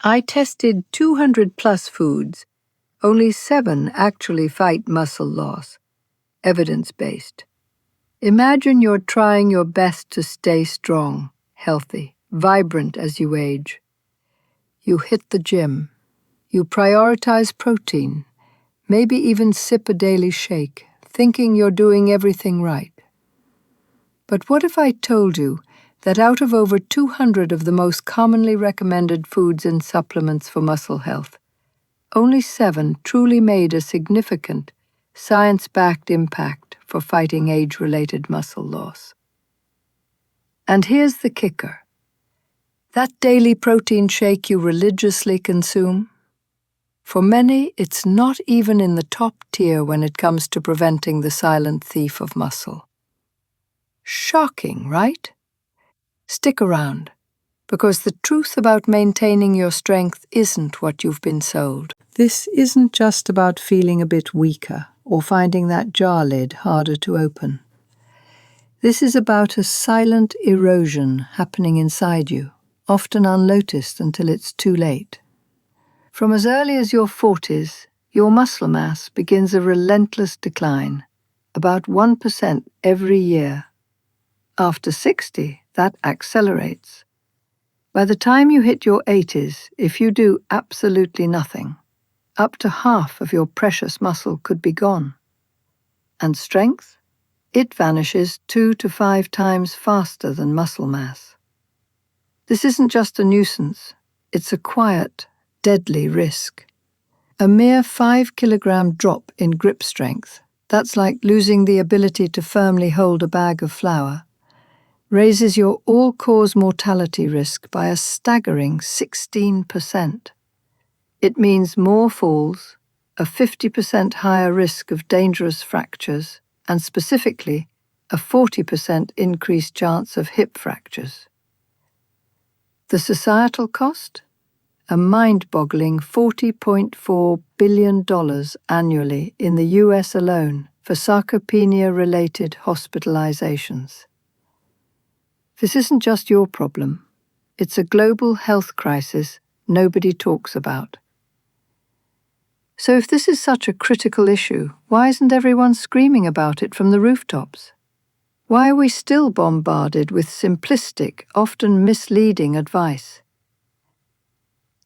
I tested 200 plus foods. Only 7 actually fight muscle loss. Evidence-based. Imagine you're trying your best to stay strong, healthy, vibrant as you age. You hit the gym. You prioritize protein. Maybe even sip a daily shake, thinking you're doing everything right. But what if I told you that out of over 200 of the most commonly recommended foods and supplements for muscle health, only 7 truly made a significant, science-backed impact for fighting age-related muscle loss? And here's the kicker. That daily protein shake you religiously consume? For many, it's not even in the top tier when it comes to preventing the silent thief of muscle. Shocking, right? Stick around, because the truth about maintaining your strength isn't what you've been sold. This isn't just about feeling a bit weaker or finding that jar lid harder to open. This is about a silent erosion happening inside you, often unnoticed until it's too late. From as early as your 40s, your muscle mass begins a relentless decline, about 1% every year. After 60, that accelerates. By the time you hit your 80s, if you do absolutely nothing, up to half of your precious muscle could be gone. And strength? It vanishes 2 to 5 times faster than muscle mass. This isn't just a nuisance, it's a quiet, deadly risk. A mere 5-kilogram drop in grip strength, that's like losing the ability to firmly hold a bag of flour, raises your all-cause mortality risk by a staggering 16%. It means more falls, a 50% higher risk of dangerous fractures, and specifically, a 40% increased chance of hip fractures. The societal cost? A mind-boggling $40.4 billion annually in the US alone for sarcopenia-related hospitalizations. This isn't just your problem. It's a global health crisis nobody talks about. So if this is such a critical issue, why isn't everyone screaming about it from the rooftops? Why are we still bombarded with simplistic, often misleading advice?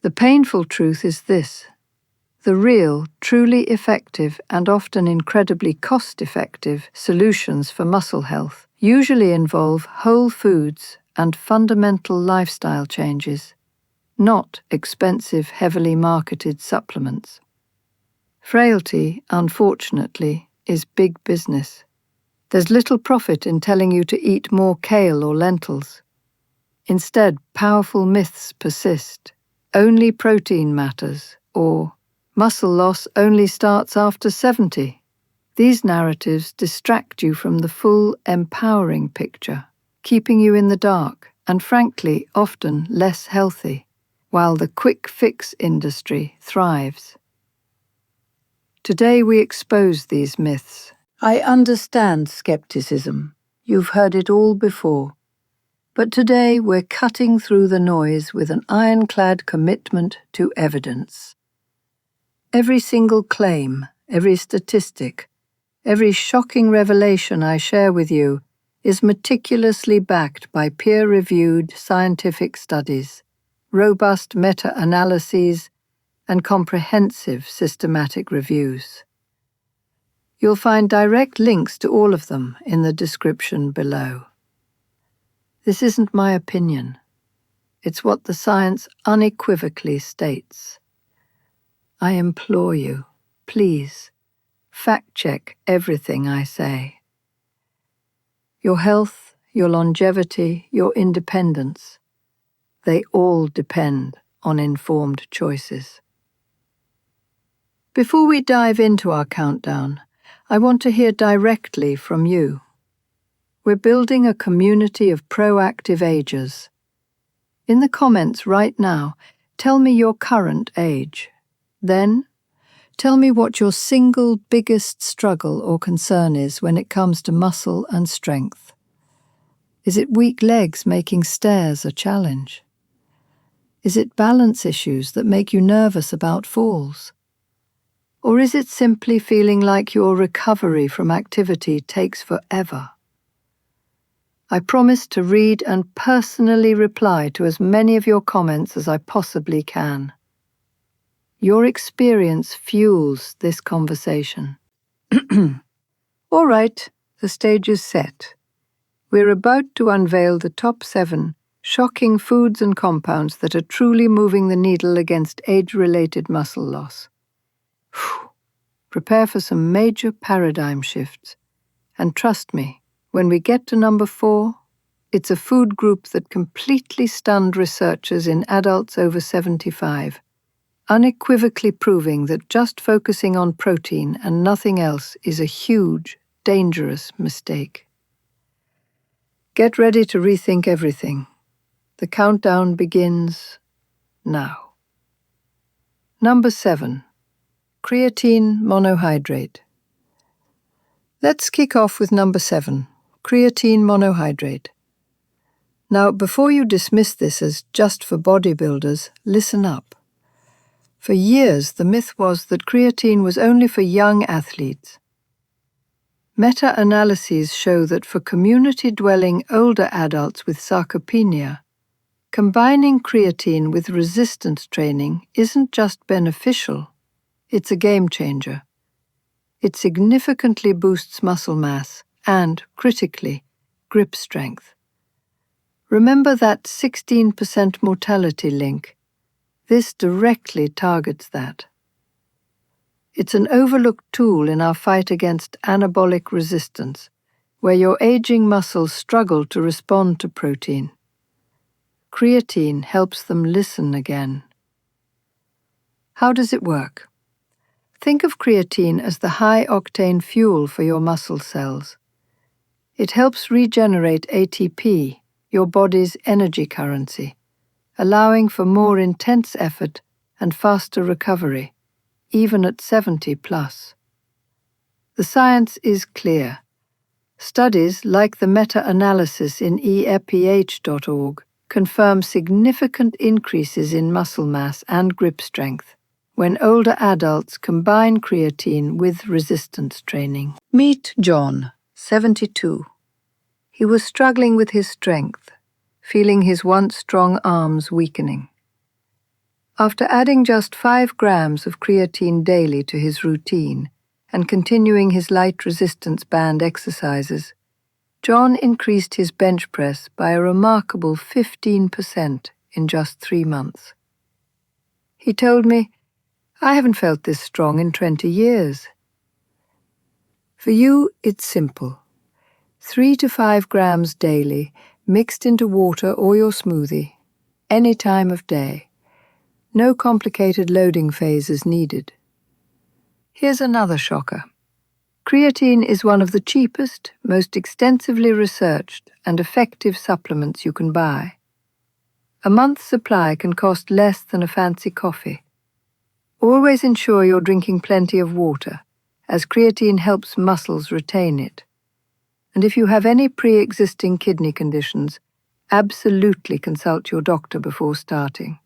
The painful truth is this. The real, truly effective, and often incredibly cost-effective solutions for muscle health usually involve whole foods and fundamental lifestyle changes, not expensive, heavily marketed supplements. Frailty, unfortunately, is big business. There's little profit in telling you to eat more kale or lentils. Instead, powerful myths persist. Only protein matters, or muscle loss only starts after 70. These narratives distract you from the full, empowering picture, keeping you in the dark and, frankly, often less healthy, while the quick fix industry thrives. Today we expose these myths. I understand skepticism. You've heard it all before. But today we're cutting through the noise with an ironclad commitment to evidence. Every single claim, every statistic, every shocking revelation I share with you is meticulously backed by peer-reviewed scientific studies, robust meta-analyses, and comprehensive systematic reviews. You'll find direct links to all of them in the description below. This isn't my opinion. It's what the science unequivocally states. I implore you, please, fact-check everything I say. Your health, your longevity, your independence, they all depend on informed choices. Before we dive into our countdown, I want to hear directly from you. We're building a community of proactive agers. In the comments right now, tell me your current age. Then, tell me what your single biggest struggle or concern is when it comes to muscle and strength. Is it weak legs making stairs a challenge? Is it balance issues that make you nervous about falls? Or is it simply feeling like your recovery from activity takes forever? I promise to read and personally reply to as many of your comments as I possibly can. Your experience fuels this conversation. All right, the stage is set. We're about to unveil the top 7 shocking foods and compounds that are truly moving the needle against age-related muscle loss. Whew. Prepare for some major paradigm shifts. And trust me, when we get to number 4, it's a food group that completely stunned researchers in adults over 75, unequivocally proving that just focusing on protein and nothing else is a huge, dangerous mistake. Get ready to rethink everything. The countdown begins now. Number 7. Creatine monohydrate. Let's kick off with number 7, creatine monohydrate. Now, before you dismiss this as just for bodybuilders, listen up. For years, the myth was that creatine was only for young athletes. Meta-analyses show that for community-dwelling older adults with sarcopenia, combining creatine with resistance training isn't just beneficial, it's a game changer. It significantly boosts muscle mass and, critically, grip strength. Remember that 16% mortality link? This directly targets that. It's an overlooked tool in our fight against anabolic resistance, where your aging muscles struggle to respond to protein. Creatine helps them listen again. How does it work? Think of creatine as the high-octane fuel for your muscle cells. It helps regenerate ATP, your body's energy currency, allowing for more intense effort and faster recovery, even at 70 plus. The science is clear. Studies like the meta-analysis in EPH.org confirm significant increases in muscle mass and grip strength when older adults combine creatine with resistance training. Meet John, 72. He was struggling with his strength, feeling his once strong arms weakening. After adding just 5 grams of creatine daily to his routine and continuing his light resistance band exercises, John increased his bench press by a remarkable 15% in just 3 months. He told me, "I haven't felt this strong in 20 years." For you, it's simple. 3 to 5 grams daily, mixed into water or your smoothie, any time of day. No complicated loading phases needed. Here's another shocker. Creatine is one of the cheapest, most extensively researched, and effective supplements you can buy. A month's supply can cost less than a fancy coffee. Always ensure you're drinking plenty of water, as creatine helps muscles retain it. And if you have any pre-existing kidney conditions, absolutely consult your doctor before starting.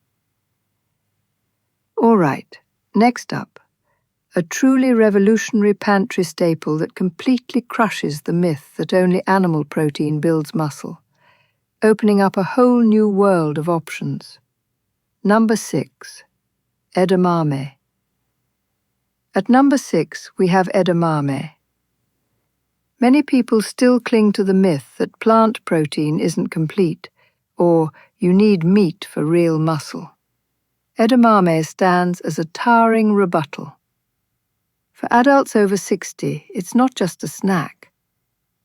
All right, next up, a truly revolutionary pantry staple that completely crushes the myth that only animal protein builds muscle, opening up a whole new world of options. Number 6, edamame. At number 6, we have edamame. Many people still cling to the myth that plant protein isn't complete, or you need meat for real muscle. Edamame stands as a towering rebuttal. For adults over 60, it's not just a snack.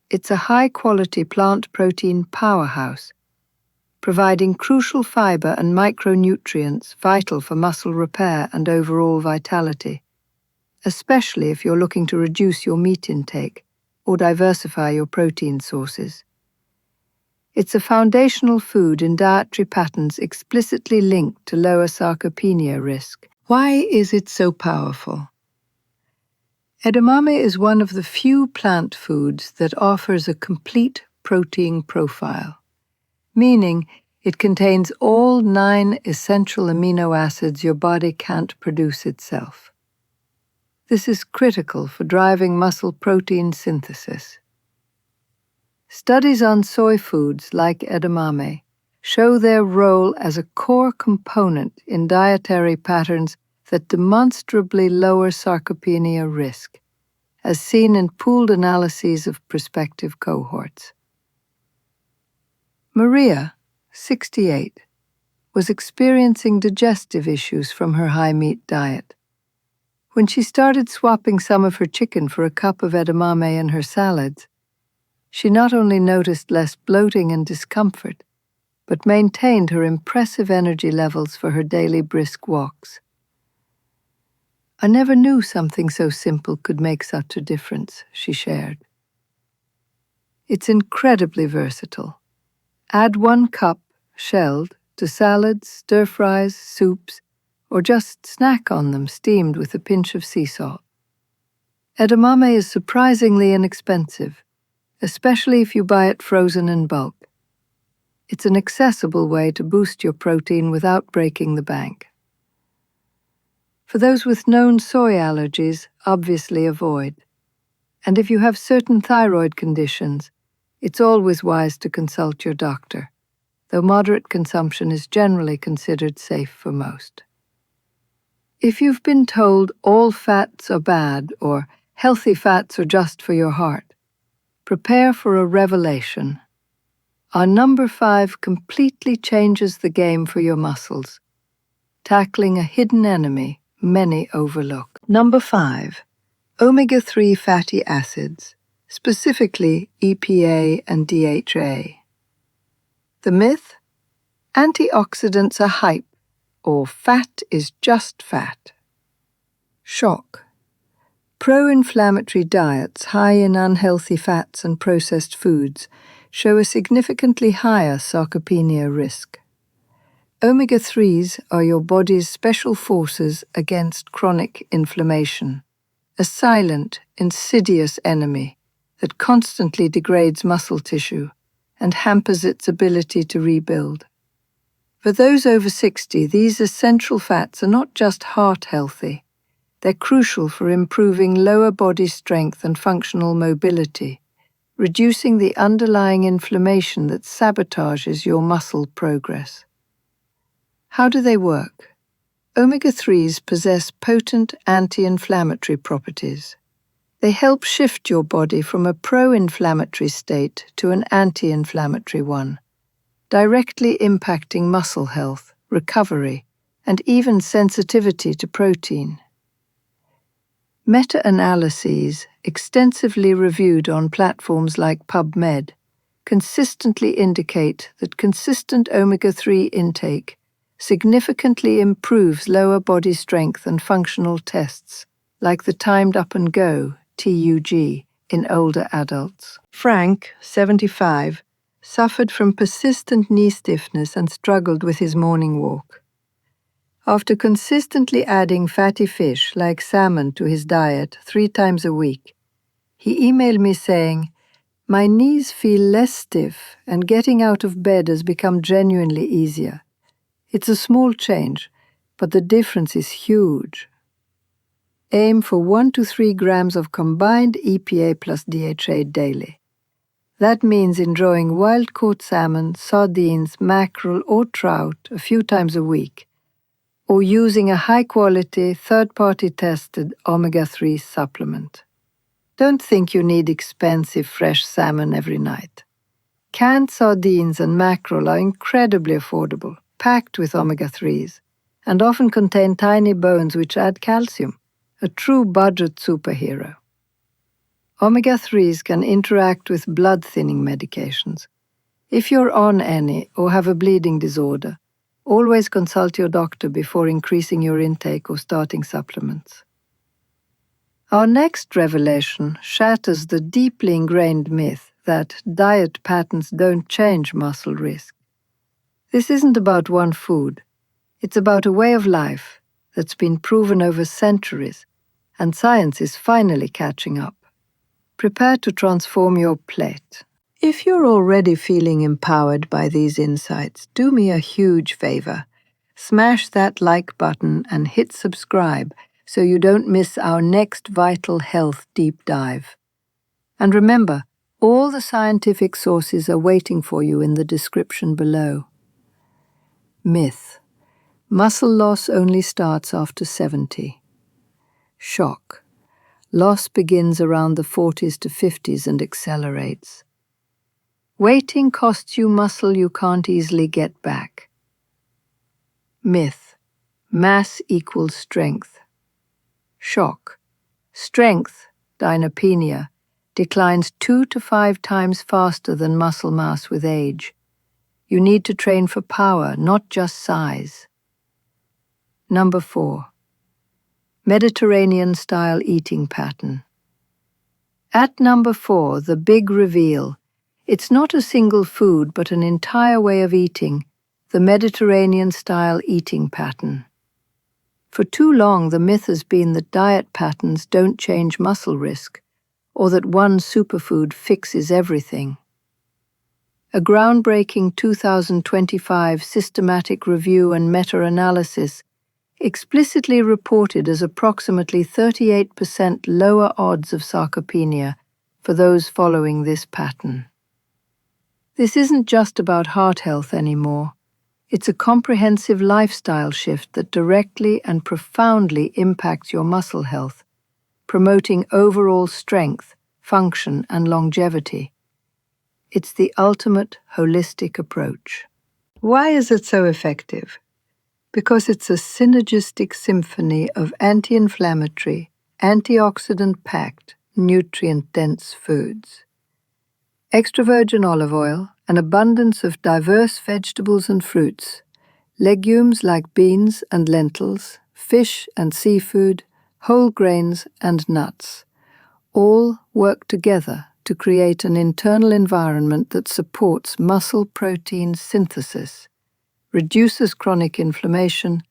It's a high-quality plant protein powerhouse, providing crucial fiber and micronutrients vital for muscle repair and overall vitality, especially if you're looking to reduce your meat intake or diversify your protein sources. It's a foundational food in dietary patterns explicitly linked to lower sarcopenia risk. Why is it so powerful? Edamame is one of the few plant foods that offers a complete protein profile, meaning It contains all 9 essential amino acids your body can't produce itself. This is critical for driving muscle protein synthesis. Studies on soy foods like edamame show their role as a core component in dietary patterns that demonstrably lower sarcopenia risk, as seen in pooled analyses of prospective cohorts. Maria, 68, was experiencing digestive issues from her high-meat diet. When she started swapping some of her chicken for a cup of edamame in her salads, she not only noticed less bloating and discomfort, but maintained her impressive energy levels for her daily brisk walks. "I never knew something so simple could make such a difference," she shared. It's incredibly versatile. Add 1 cup, shelled, to salads, stir-fries, soups, or just snack on them steamed with a pinch of sea salt. Edamame is surprisingly inexpensive, especially if you buy it frozen in bulk. It's an accessible way to boost your protein without breaking the bank. For those with known soy allergies, obviously avoid. And if you have certain thyroid conditions, it's always wise to consult your doctor, though moderate consumption is generally considered safe for most. If you've been told all fats are bad or healthy fats are just for your heart, prepare for a revelation. Our number 5 completely changes the game for your muscles, tackling a hidden enemy many overlook. Number 5, omega-3 fatty acids, specifically EPA and DHA. The myth? Antioxidants are hype, or fat is just fat. Shock. Pro-inflammatory diets high in unhealthy fats and processed foods show a significantly higher sarcopenia risk. Omega-3s are your body's special forces against chronic inflammation, a silent, insidious enemy that constantly degrades muscle tissue and hampers its ability to rebuild. For those over 60, these essential fats are not just heart healthy, they're crucial for improving lower body strength and functional mobility, reducing the underlying inflammation that sabotages your muscle progress. How do they work? Omega-3s possess potent anti-inflammatory properties. They help shift your body from a pro-inflammatory state to an anti-inflammatory one, directly impacting muscle health, recovery, and even sensitivity to protein. Meta-analyses, extensively reviewed on platforms like PubMed, consistently indicate that consistent omega-3 intake significantly improves lower body strength and functional tests, like the timed up and go, TUG, in older adults. Frank, 75, suffered from persistent knee stiffness and struggled with his morning walk. After consistently adding fatty fish like salmon to his diet 3 times a week, he emailed me saying, "My knees feel less stiff and getting out of bed has become genuinely easier. It's a small change, but the difference is huge." Aim for 1 to 3 grams of combined EPA plus DHA daily. That means enjoying wild-caught salmon, sardines, mackerel, or trout a few times a week, or using a high-quality, third-party tested omega-3 supplement. Don't think you need expensive fresh salmon every night. Canned sardines and mackerel are incredibly affordable, packed with omega-3s, and often contain tiny bones which add calcium, a true budget superhero. Omega-3s can interact with blood-thinning medications. If you're on any or have a bleeding disorder, always consult your doctor before increasing your intake or starting supplements. Our next revelation shatters the deeply ingrained myth that diet patterns don't change muscle risk. This isn't about one food. It's about a way of life that's been proven over centuries, and science is finally catching up. Prepare to transform your plate. If you're already feeling empowered by these insights, do me a huge favor. Smash that like button and hit subscribe so you don't miss our next Vital Health deep dive. And remember, all the scientific sources are waiting for you in the description below. Myth: muscle loss only starts after 70. Shock: loss begins around the 40s to 50s and accelerates. Waiting costs you muscle you can't easily get back. Myth: mass equals strength. Shock: strength, dynapenia, declines 2 to 5 times faster than muscle mass with age. You need to train for power, not just size. Number 4. Mediterranean-style eating pattern. At number 4, the big reveal. It's not a single food, but an entire way of eating, the Mediterranean-style eating pattern. For too long, the myth has been that diet patterns don't change muscle risk, or that one superfood fixes everything. A groundbreaking 2025 systematic review and meta-analysis explicitly reported as approximately 38% lower odds of sarcopenia for those following this pattern. This isn't just about heart health anymore. It's a comprehensive lifestyle shift that directly and profoundly impacts your muscle health, promoting overall strength, function, and longevity. It's the ultimate holistic approach. Why is it so effective? Because it's a synergistic symphony of anti-inflammatory, antioxidant-packed, nutrient-dense foods. Extra virgin olive oil, an abundance of diverse vegetables and fruits, legumes like beans and lentils, fish and seafood, whole grains and nuts, all work together to create an internal environment that supports muscle protein synthesis, reduces chronic inflammation,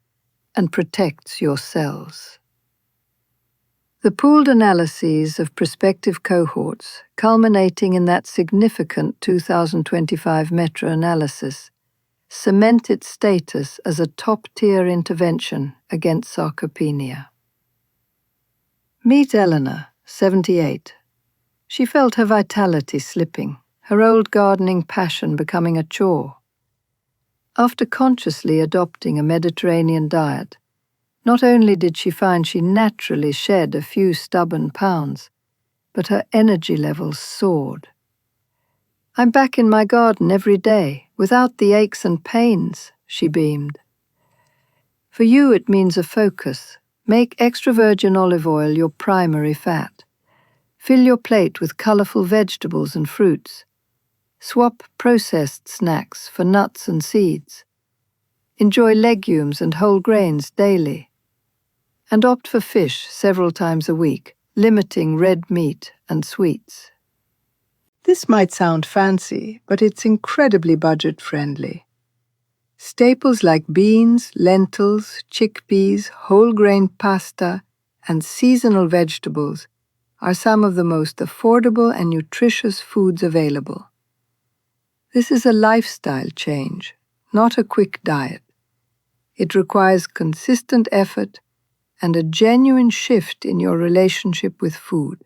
and protects your cells. The pooled analyses of prospective cohorts, culminating in that significant 2025 meta-analysis, cement its status as a top-tier intervention against sarcopenia. Meet Eleanor, 78. She felt her vitality slipping, her old gardening passion becoming a chore. After consciously adopting a Mediterranean diet, not only did she find she naturally shed a few stubborn pounds, but her energy levels soared. "I'm back in my garden every day, without the aches and pains," she beamed. For you, it means a focus. Make extra virgin olive oil your primary fat. Fill your plate with colorful vegetables and fruits. Swap processed snacks for nuts and seeds. Enjoy legumes and whole grains daily. And opt for fish several times a week, limiting red meat and sweets. This might sound fancy, but it's incredibly budget-friendly. Staples like beans, lentils, chickpeas, whole grain pasta, and seasonal vegetables are some of the most affordable and nutritious foods available. This is a lifestyle change, not a quick diet. It requires consistent effort and a genuine shift in your relationship with food.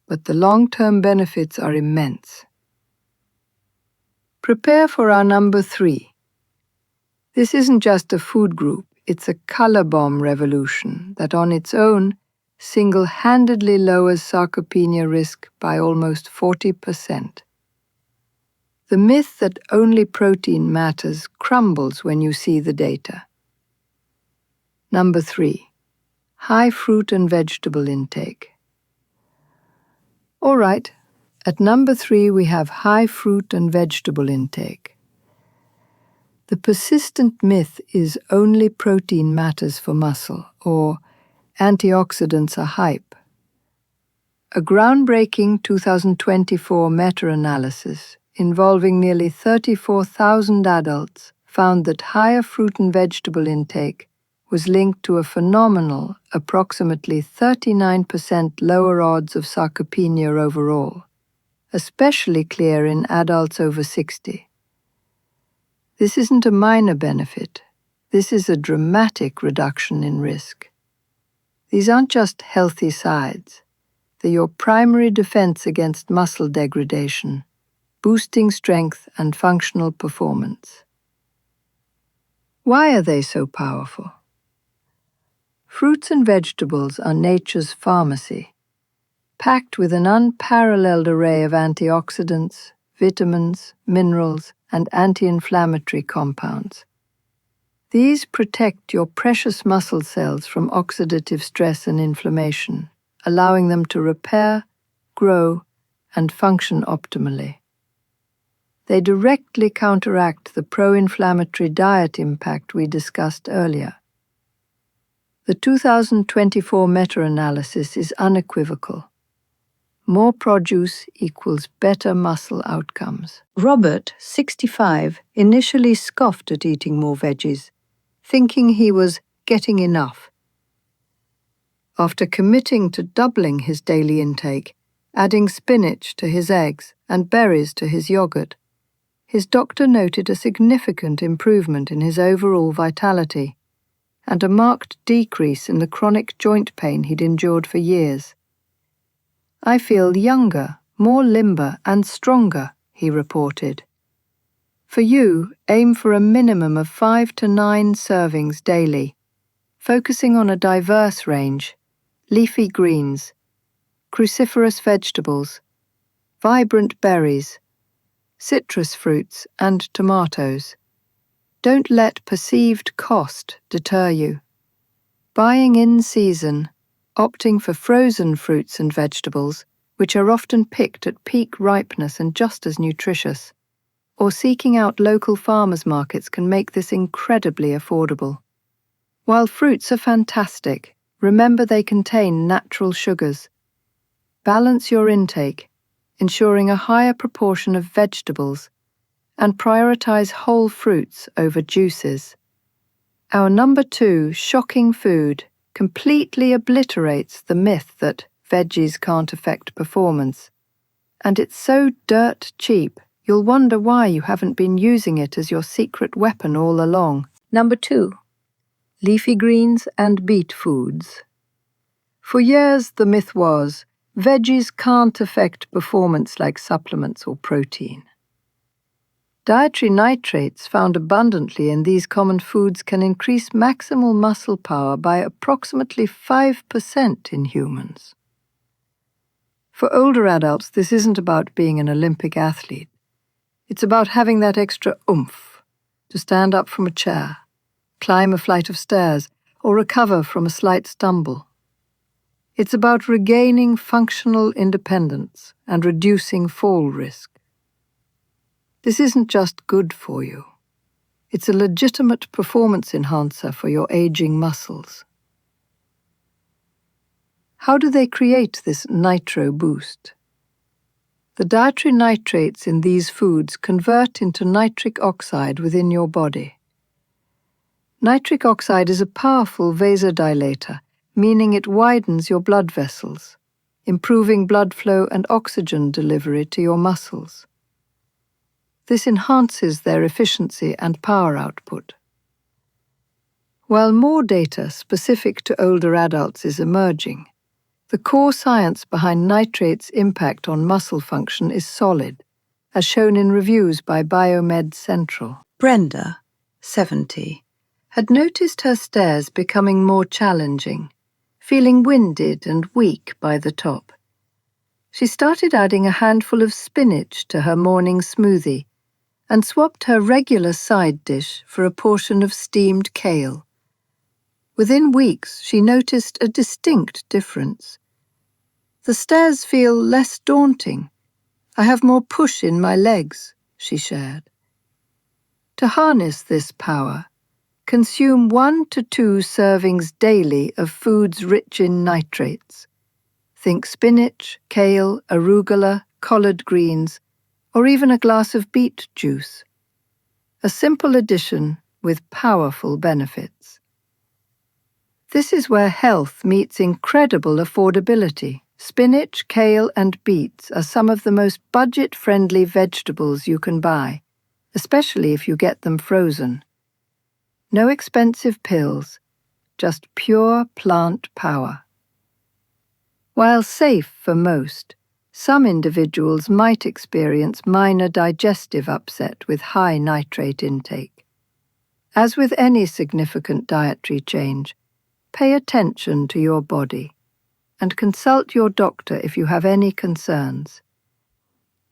But the long-term benefits are immense. Prepare for our number 3. This isn't just a food group, it's a color bomb revolution that on its own single-handedly lowers sarcopenia risk by almost 40%. The myth that only protein matters crumbles when you see the data. Number 3. High fruit and vegetable intake. All right, at number 3 we have high fruit and vegetable intake. The persistent myth is only protein matters for muscle, or antioxidants are hype. A groundbreaking 2024 meta-analysis involving nearly 34,000 adults found that higher fruit and vegetable intake was linked to a phenomenal, approximately 39% lower odds of sarcopenia overall. especially clear in adults over 60. This isn't a minor benefit. This is a dramatic reduction in risk. These aren't just healthy sides. They're your primary defense against muscle degradation, boosting strength and functional performance. Why are they so powerful? Fruits and vegetables are nature's pharmacy, packed with an unparalleled array of antioxidants, vitamins, minerals, and anti-inflammatory compounds. These protect your precious muscle cells from oxidative stress and inflammation, allowing them to repair, grow, and function optimally. They directly counteract the pro-inflammatory diet impact we discussed earlier. The 2024 meta-analysis is unequivocal. More produce equals better muscle outcomes. Robert, 65, initially scoffed at eating more veggies, thinking he was getting enough. After committing to doubling his daily intake, adding spinach to his eggs and berries to his yogurt, his doctor noted a significant improvement in his overall vitality and a marked decrease in the chronic joint pain he'd endured for years. "I feel younger, more limber, and stronger," he reported. For you, aim for a minimum of 5 to 9 servings daily, focusing on a diverse range: leafy greens, cruciferous vegetables, vibrant berries, citrus fruits, and tomatoes. Don't let perceived cost deter you. Buying in season, opting for frozen fruits and vegetables, which are often picked at peak ripeness and just as nutritious, or seeking out local farmers markets can make this incredibly affordable. While fruits are fantastic, remember they contain natural sugars. Balance your intake, ensuring a higher proportion of vegetables, and prioritize whole fruits over juices. Our number 2 shocking food completely obliterates the myth that veggies can't affect performance. And it's so dirt cheap, you'll wonder why you haven't been using it as your secret weapon all along. Number 2. Leafy greens and beet foods. For years, the myth was, veggies can't affect performance like supplements or protein. Dietary nitrates found abundantly in these common foods can increase maximal muscle power by approximately 5% in humans. For older adults, this isn't about being an Olympic athlete. It's about having that extra oomph to stand up from a chair, climb a flight of stairs, or recover from a slight stumble. It's about regaining functional independence and reducing fall risk. This isn't just good for you. It's a legitimate performance enhancer for your aging muscles. How do they create this nitro boost? The dietary nitrates in these foods convert into nitric oxide within your body. Nitric oxide is a powerful vasodilator, meaning it widens your blood vessels, improving blood flow and oxygen delivery to your muscles. This enhances their efficiency and power output. While more data specific to older adults is emerging, the core science behind nitrates' impact on muscle function is solid, as shown in reviews by Biomed Central. Brenda, 70, had noticed her stairs becoming more challenging, feeling winded and weak by the top. She started adding a handful of spinach to her morning smoothie and swapped her regular side dish for a portion of steamed kale. Within weeks, she noticed a distinct difference. "The stairs feel less daunting. I have more push in my legs," she shared. To harness this power, consume 1 to 2 servings daily of foods rich in nitrates. Think spinach, kale, arugula, collard greens, or even a glass of beet juice. A simple addition with powerful benefits. This is where health meets incredible affordability. Spinach, kale, and beets are some of the most budget-friendly vegetables you can buy, especially if you get them frozen. No expensive pills, just pure plant power. While safe for most, some individuals might experience minor digestive upset with high nitrate intake. As with any significant dietary change, pay attention to your body and consult your doctor if you have any concerns.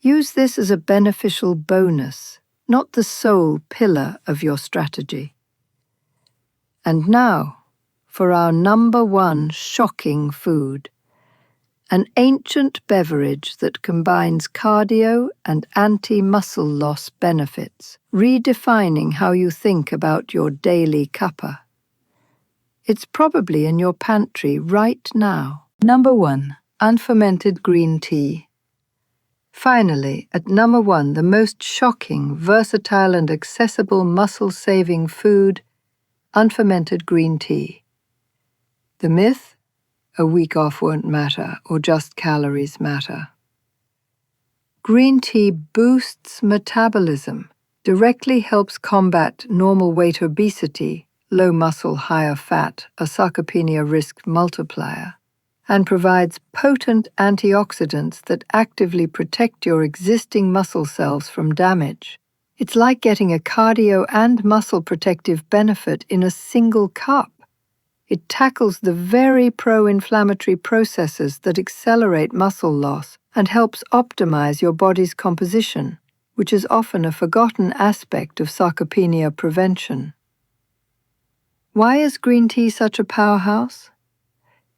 Use this as a beneficial bonus, not the sole pillar of your strategy. And now, for our number one shocking food. An ancient beverage that combines cardio and anti-muscle loss benefits, redefining how you think about your daily cuppa. It's probably in your pantry right now. Number 1. Unfermented green tea. Finally, at number 1, the most shocking, versatile and accessible muscle-saving food, unfermented green tea. The myth? A week off won't matter, or just calories matter. Green tea boosts metabolism, directly helps combat normal weight obesity, low muscle, higher fat, a sarcopenia risk multiplier, and provides potent antioxidants that actively protect your existing muscle cells from damage. It's like getting a cardio and muscle protective benefit in a single cup. It tackles the very pro-inflammatory processes that accelerate muscle loss and helps optimize your body's composition, which is often a forgotten aspect of sarcopenia prevention. Why is green tea such a powerhouse?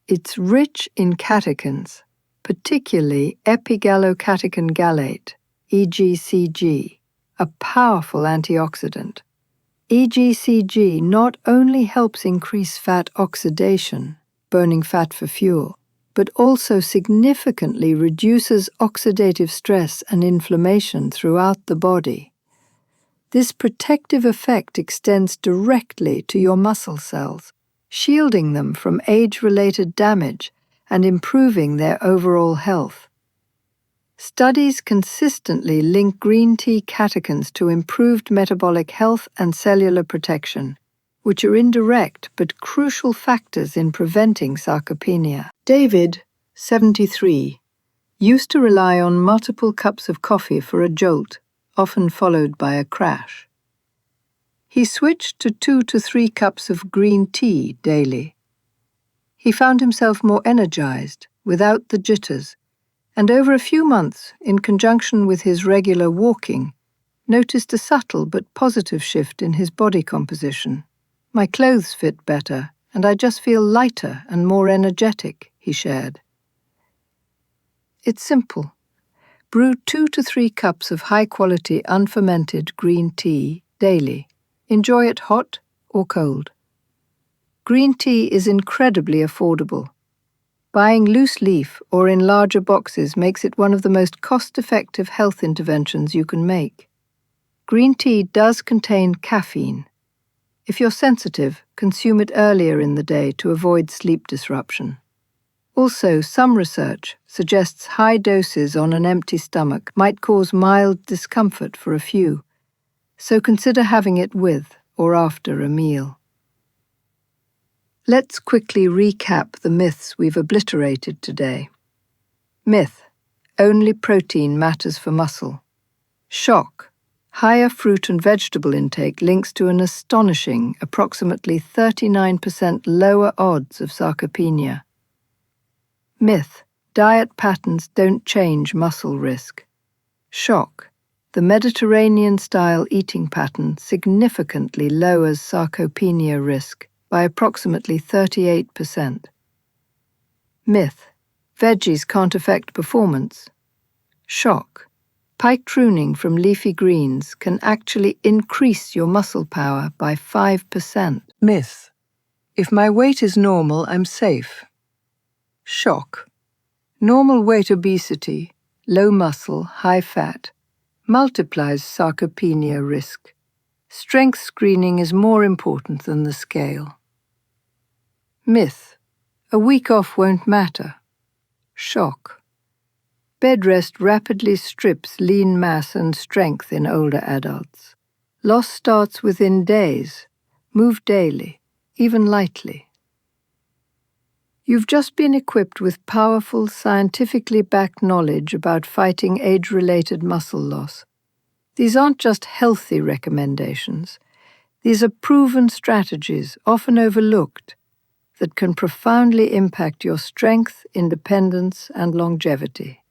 It's rich in catechins, particularly epigallocatechin gallate, EGCG, a powerful antioxidant. EGCG not only helps increase fat oxidation, burning fat for fuel, but also significantly reduces oxidative stress and inflammation throughout the body. This protective effect extends directly to your muscle cells, shielding them from age-related damage and improving their overall health. Studies consistently link green tea catechins to improved metabolic health and cellular protection, which are indirect but crucial factors in preventing sarcopenia. David, 73, used to rely on multiple cups of coffee for a jolt, often followed by a crash. He switched to 2 to 3 cups of green tea daily. He found himself more energized, without the jitters, and over a few months, in conjunction with his regular walking, noticed a subtle but positive shift in his body composition. My clothes fit better, and I just feel lighter and more energetic, he shared. It's simple. Brew 2 to 3 cups of high-quality unfermented green tea daily. Enjoy it hot or cold. Green tea is incredibly affordable. Buying loose leaf or in larger boxes makes it one of the most cost-effective health interventions you can make. Green tea does contain caffeine. If you're sensitive, consume it earlier in the day to avoid sleep disruption. Also, some research suggests high doses on an empty stomach might cause mild discomfort for a few, so consider having it with or after a meal. Let's quickly recap the myths we've obliterated today. Myth: only protein matters for muscle. Shock: higher fruit and vegetable intake links to an astonishing, approximately 39% lower odds of sarcopenia. Myth: diet patterns don't change muscle risk. Shock: the Mediterranean-style eating pattern significantly lowers sarcopenia risk by approximately 38%. Myth: veggies can't affect performance. Shock: pike pruning from leafy greens can actually increase your muscle power by 5%. Myth: if my weight is normal, I'm safe. Shock: normal weight obesity, low muscle, high fat, multiplies sarcopenia risk. Strength screening is more important than the scale. Myth: a week off won't matter. Shock. Bed rest rapidly strips lean mass and strength in older adults. Loss starts within days. Move daily, even lightly. You've just been equipped with powerful, scientifically backed knowledge about fighting age-related muscle loss. These aren't just healthy recommendations. These are proven strategies, often overlooked, that can profoundly impact your strength, independence, and longevity.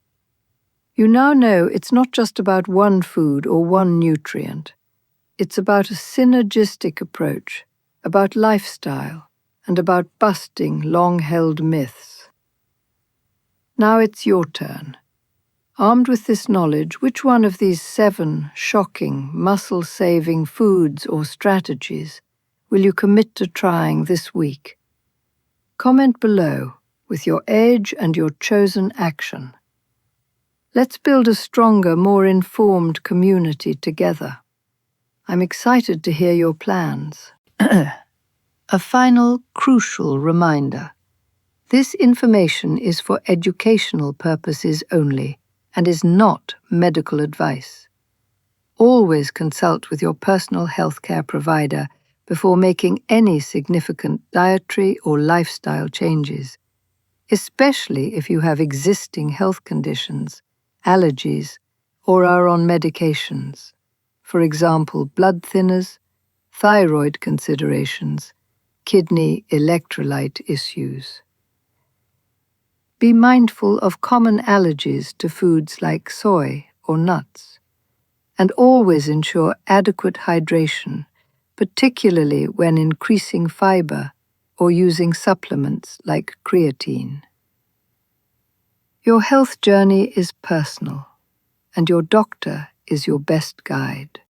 You now know it's not just about one food or one nutrient. It's about a synergistic approach, about lifestyle, and about busting long-held myths. Now it's your turn. Armed with this knowledge, which one of these 7 shocking, muscle-saving foods or strategies will you commit to trying this week? Comment below with your age and your chosen action. Let's build a stronger, more informed community together. I'm excited to hear your plans. A final, crucial reminder. This information is for educational purposes only and is not medical advice. Always consult with your personal healthcare provider before making any significant dietary or lifestyle changes, especially if you have existing health conditions, allergies, or are on medications. For example, blood thinners, thyroid considerations, kidney electrolyte issues. Be mindful of common allergies to foods like soy or nuts, and always ensure adequate hydration, particularly when increasing fiber or using supplements like creatine. Your health journey is personal, and your doctor is your best guide.